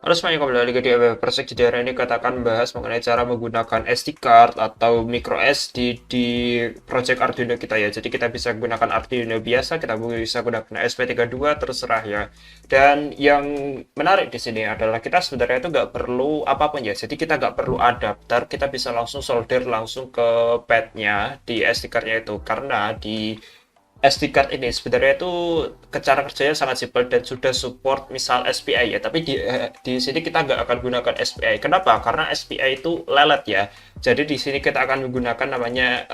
Halo semuanya, kembali lagi di AWP Persik. Jadi hari ini kita akan membahas mengenai cara menggunakan SD card atau micro SD di project Arduino kita ya. Jadi kita bisa gunakan Arduino biasa, kita bisa gunakan SP32, terserah ya. Dan yang menarik di sini adalah kita sebenarnya itu nggak perlu apapun ya. Jadi kita nggak perlu adapter, kita bisa langsung solder langsung ke padnya di SD cardnya itu. Karena di SD card ini sebenarnya itu cara kerjanya sangat simpel dan sudah support misal SPI ya. Tapi di sini kita nggak akan gunakan SPI. Kenapa? Karena SPI itu lelet ya. Jadi di sini kita akan menggunakan namanya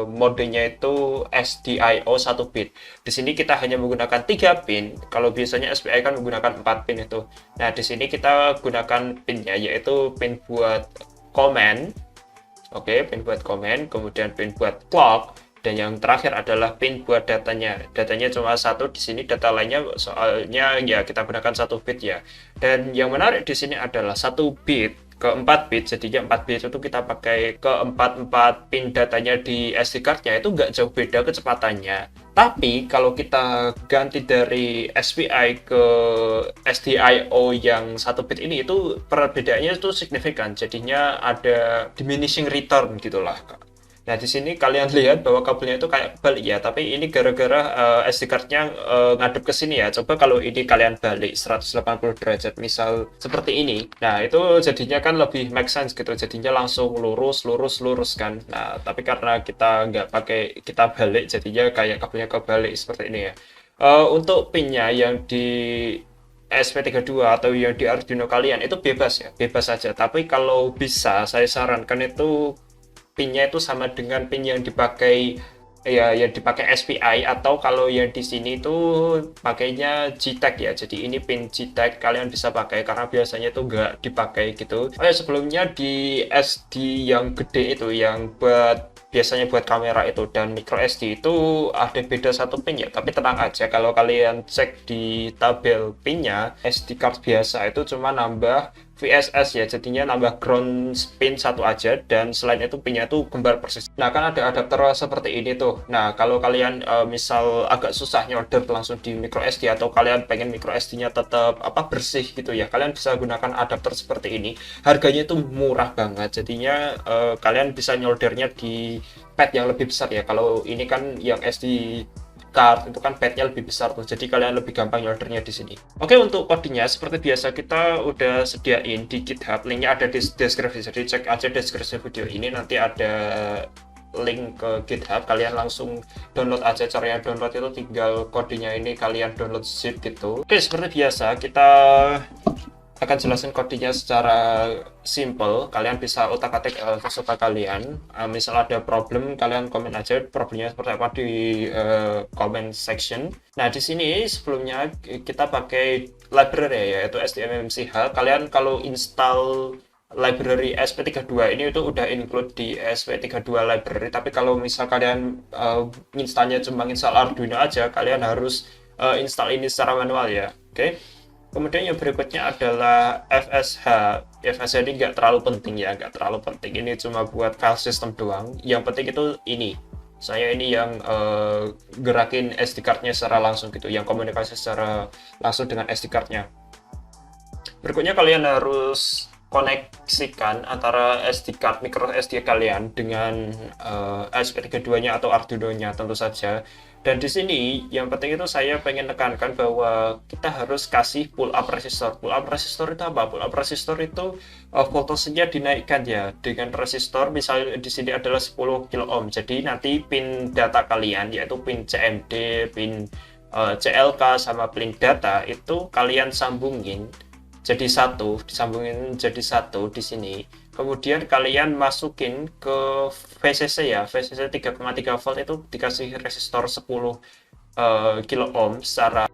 modenya itu SDIO 1 bit. Di sini kita hanya menggunakan 3 pin. Kalau biasanya SPI kan menggunakan 4 pin itu. Nah, di sini kita gunakan pinnya yaitu pin buat command. Oke, pin buat command, kemudian pin buat clock, dan yang terakhir adalah pin buat datanya. Datanya cuma satu di sini, data lainnya soalnya ya kita gunakan 1 bit ya. Dan yang menarik di sini adalah 1 bit ke 4 bit, jadinya 4 bit itu kita pakai ke 4 pin datanya di SD card-nya itu nggak jauh beda kecepatannya. Tapi kalau kita ganti dari SPI ke SDIO yang 1 bit ini itu perbedaannya itu signifikan. Jadinya ada diminishing return gitulah. Nah, di sini kalian lihat bahwa kabelnya itu kayak balik ya, tapi ini gara-gara SD card-nya ngadep ke sini ya. Coba kalau ini kalian balik 180 derajat, misal seperti ini. Nah, itu jadinya kan lebih make sense gitu. Jadinya langsung lurus, lurus, lurus kan. Nah, tapi karena kita nggak pakai, kita balik, jadinya kayak kabelnya kebalik seperti ini ya. Untuk pinnya yang di SP32 atau yang di Arduino kalian itu bebas ya, bebas saja. Tapi kalau bisa, saya sarankan itu pinnya itu sama dengan pin yang dipakai ya, yang dipakai SPI, atau kalau yang di sini itu pakainya GTAG ya. Jadi ini pin GTAG kalian bisa pakai karena biasanya itu nggak dipakai gitu. Oh ya, sebelumnya di SD yang gede itu yang biasanya buat kamera itu dan micro SD itu ada beda 1 pin ya. Tapi tenang aja, kalau kalian cek di tabel pinnya SD card biasa itu cuma nambah VSS ya, jadinya nambah ground pin 1 aja, dan selain itu pinnya tuh kembar persis. Nah, kan ada adapter seperti ini tuh. Nah, kalau kalian misal agak susah nyolder langsung di micro SD, atau kalian pengen micro SD-nya tetap bersih gitu ya, kalian bisa gunakan adapter seperti ini. Harganya itu murah banget, jadinya kalian bisa nyoldernya di pad yang lebih besar ya. Kalau ini kan yang SD card itu kan padnya lebih besar tuh, jadi kalian lebih gampang nyoldernya di sini. Oke, untuk kodenya seperti biasa kita udah sediain di GitHub, linknya ada di deskripsi, jadi cek aja deskripsi video ini, nanti ada link ke GitHub, kalian langsung download aja. Caranya download itu tinggal kodenya ini kalian download zip gitu. Oke, seperti biasa kita akan jelasin kodenya secara simple. Kalian bisa otak-atik sesuka kalian. Misal ada problem, kalian komen aja problemnya seperti apa di comment section. Nah, di sini sebelumnya kita pakai library yaitu STMMCH. Kalian kalau install library SP32 ini itu udah include di SP32 library. Tapi kalau misal kalian installnya cuma install Arduino aja, kalian harus install ini secara manual ya. Oke. Kemudian yang berikutnya adalah FSH. FSH ini nggak terlalu penting ya, nggak terlalu penting. Ini cuma buat file system doang. Yang penting itu ini. Saya ini yang gerakin SD card-nya secara langsung gitu, yang komunikasi secara langsung dengan SD card-nya. Berikutnya kalian harus koneksikan antara SD card micro SD kalian dengan SP32-nya atau Arduino-nya tentu saja. Dan di sini yang penting itu saya pengen tekankan bahwa kita harus kasih pull up resistor. Pull up resistor itu apa? Pull up resistor itu voltasenya dinaikkan ya dengan resistor. Misalnya di sini adalah 10 kilo ohm. Jadi nanti pin data kalian yaitu pin CMD, pin CLK sama pin data itu kalian sambungin jadi satu, disambungin jadi satu di sini. Kemudian kalian masukin ke VCC ya, VCC 3,3 volt itu dikasih resistor 10 kilo ohm secara,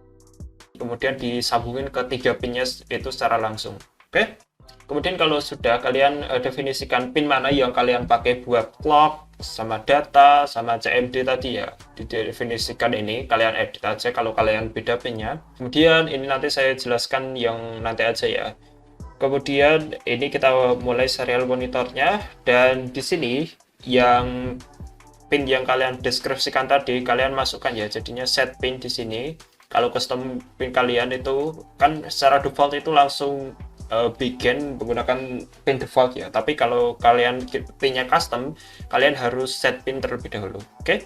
kemudian disambungin ke 3 pinnya itu secara langsung. Oke. Kemudian kalau sudah, kalian definisikan pin mana yang kalian pakai buat clock sama data sama CMD tadi ya, didefinisikan ini, kalian edit aja kalau kalian beda pinnya. Kemudian ini nanti saya jelaskan yang nanti aja ya. Kemudian ini kita mulai serial monitornya, dan di sini yang pin yang kalian deskripsikan tadi kalian masukkan ya, jadinya set pin di sini. Kalau custom pin kalian itu kan secara default itu langsung bikin menggunakan pin default ya. Tapi kalau kalian pinnya custom, kalian harus set pin terlebih dahulu. Oke.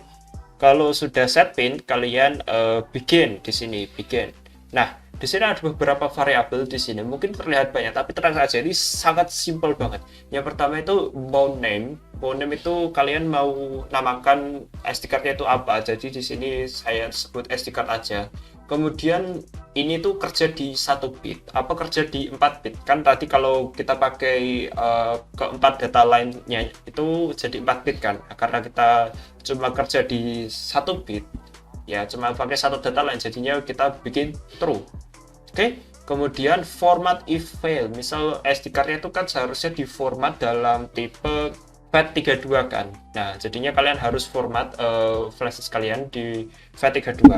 Kalau sudah set pin, kalian bikin di sini, bikin. Nah, di sini ada beberapa variabel di sini. Mungkin terlihat banyak, tapi tenang saja, ini sangat simple banget. Yang pertama itu mount name. Mount name itu kalian mau namakan SD card-nya itu apa. Jadi di sini saya sebut SD card aja. Kemudian ini tuh kerja di 1 bit, apa kerja di 4 bit. Kan tadi kalau kita pakai keempat data line-nya itu jadi 4 bit kan. Nah, karena kita cuma kerja di 1 bit, ya cuma pakai satu data line, jadinya kita bikin true. Oke. Kemudian format if fail, misal SD card-nya itu kan seharusnya diformat dalam tipe FAT32 kan. Nah, jadinya kalian harus format flash disk kalian di FAT32.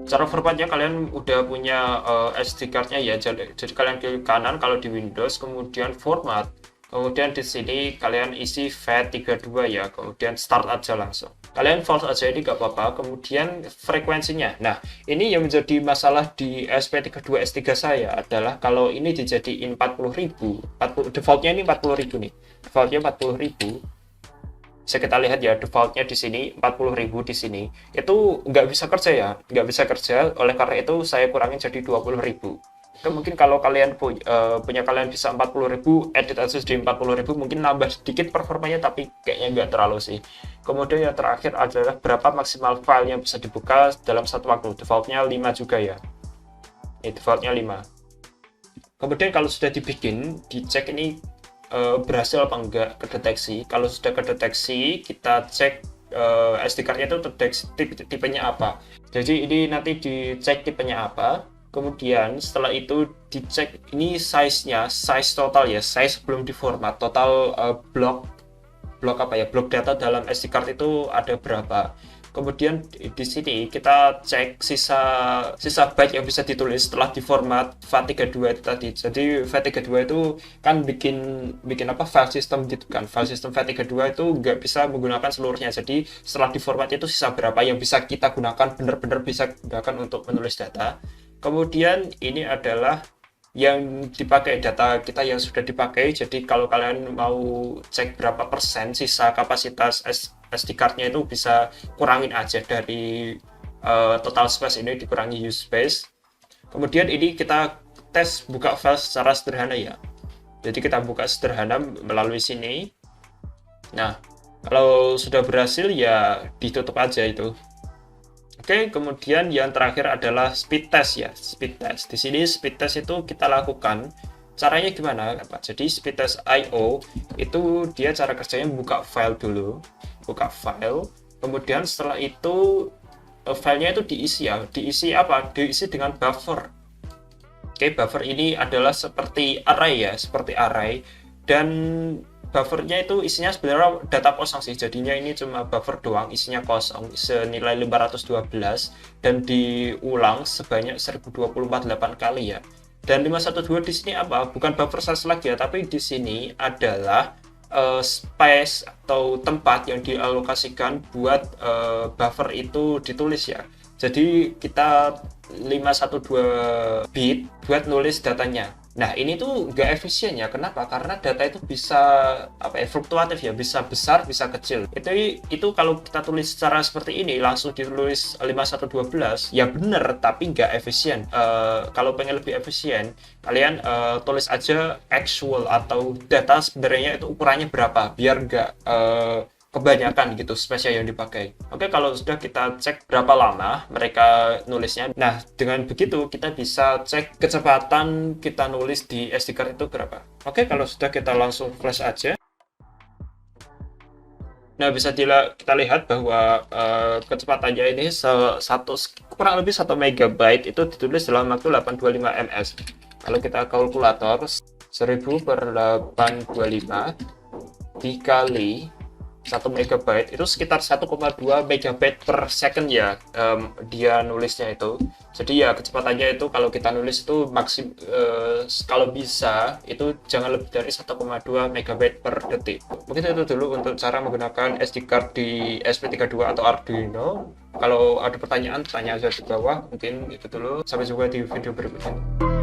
Cara formatnya kalian udah punya SD card-nya ya, jadi kalian klik kanan kalau di Windows, kemudian format, kemudian di sini kalian isi FAT32 ya, kemudian start aja langsung. Kalian false aja, ini gak apa-apa. Kemudian frekuensinya, nah ini yang menjadi masalah di SP32 S3 saya adalah kalau ini dijadiin 40.000, defaultnya ini 40.000 nih, defaultnya 40.000. Bisa kita lihat ya, defaultnya di sini 40.000 di sini. Itu nggak bisa kerja ya, nggak bisa kerja. Oleh karena itu saya kurangin jadi 20.000. Itu mungkin kalau kalian punya kalian bisa 40.000, edit aja di 40.000, mungkin nambah sedikit performanya, tapi kayaknya nggak terlalu sih. Kemudian yang terakhir adalah berapa maksimal file yang bisa dibuka dalam satu waktu. Defaultnya 5 juga ya. Ini defaultnya 5. Kemudian kalau sudah dibikin, dicek ini berhasil apa enggak kedeteksi. Kalau sudah kedeteksi, kita cek SD card-nya itu terdeteksi tipenya apa. Jadi ini nanti dicek tipenya apa. Kemudian setelah itu dicek ini size-nya, size total ya, size belum diformat, total blok apa ya, blok data dalam SD card itu ada berapa. Kemudian di sini kita cek sisa byte yang bisa ditulis setelah diformat FAT32 itu tadi. Jadi FAT32 itu kan bikin apa, file system gitu kan. File system FAT32 itu nggak bisa menggunakan seluruhnya. Jadi setelah diformat itu sisa berapa yang bisa kita gunakan, benar-benar bisa gunakan untuk menulis data. Kemudian ini adalah yang dipakai, data kita yang sudah dipakai. Jadi kalau kalian mau cek berapa persen sisa kapasitas SD card-nya itu bisa kurangin aja dari total space ini, dikurangi use space. Kemudian ini kita tes buka file secara sederhana ya. Jadi kita buka sederhana melalui sini. Nah, kalau sudah berhasil ya ditutup aja itu. Oke, kemudian yang terakhir adalah speed test ya, speed test. Di sini speed test itu kita lakukan. Caranya gimana, Pak? Jadi speed test IO itu dia cara kerjanya buka file dulu, buka file. Kemudian setelah itu filenya itu diisi ya, diisi apa? Diisi dengan buffer. Oke, buffer ini adalah seperti array ya, seperti array. Dan buffernya itu isinya sebenarnya data kosong sih, jadinya ini cuma buffer doang, isinya kosong, senilai 512 dan diulang sebanyak 1024 kali ya. Dan 512 di sini apa? Bukan buffer size lagi ya, tapi di sini adalah space atau tempat yang dialokasikan buat buffer itu ditulis ya. Jadi kita 512 bit buat nulis datanya. Nah, ini tuh nggak efisien ya. Kenapa? Karena data itu bisa apa ya, fluktuatif ya, bisa besar, bisa kecil. Itu kalau kita tulis secara seperti ini, langsung ditulis 5112, ya bener, tapi nggak efisien. Kalau pengen lebih efisien, kalian tulis aja actual atau data sebenarnya itu ukurannya berapa, biar nggak kebanyakan gitu spesial yang dipakai. Oke, kalau sudah kita cek berapa lama mereka nulisnya. Nah, dengan begitu kita bisa cek kecepatan kita nulis di SD card itu berapa. Oke, kalau sudah kita langsung flash aja. Nah, bisa kita lihat bahwa kecepatannya ini kurang lebih 1 MB itu ditulis dalam waktu 825 ms. Kalau kita kalkulator 1000 per 825 dikali 1 MB itu sekitar 1,2 MB per second ya, dia nulisnya itu. Jadi ya kecepatannya itu kalau kita nulis itu kalau bisa itu jangan lebih dari 1,2 MB per detik. Mungkin itu dulu untuk cara menggunakan SD card di SP32 atau Arduino. Kalau ada pertanyaan, tanya aja di bawah. Mungkin itu dulu. Sampai jumpa di video berikutnya.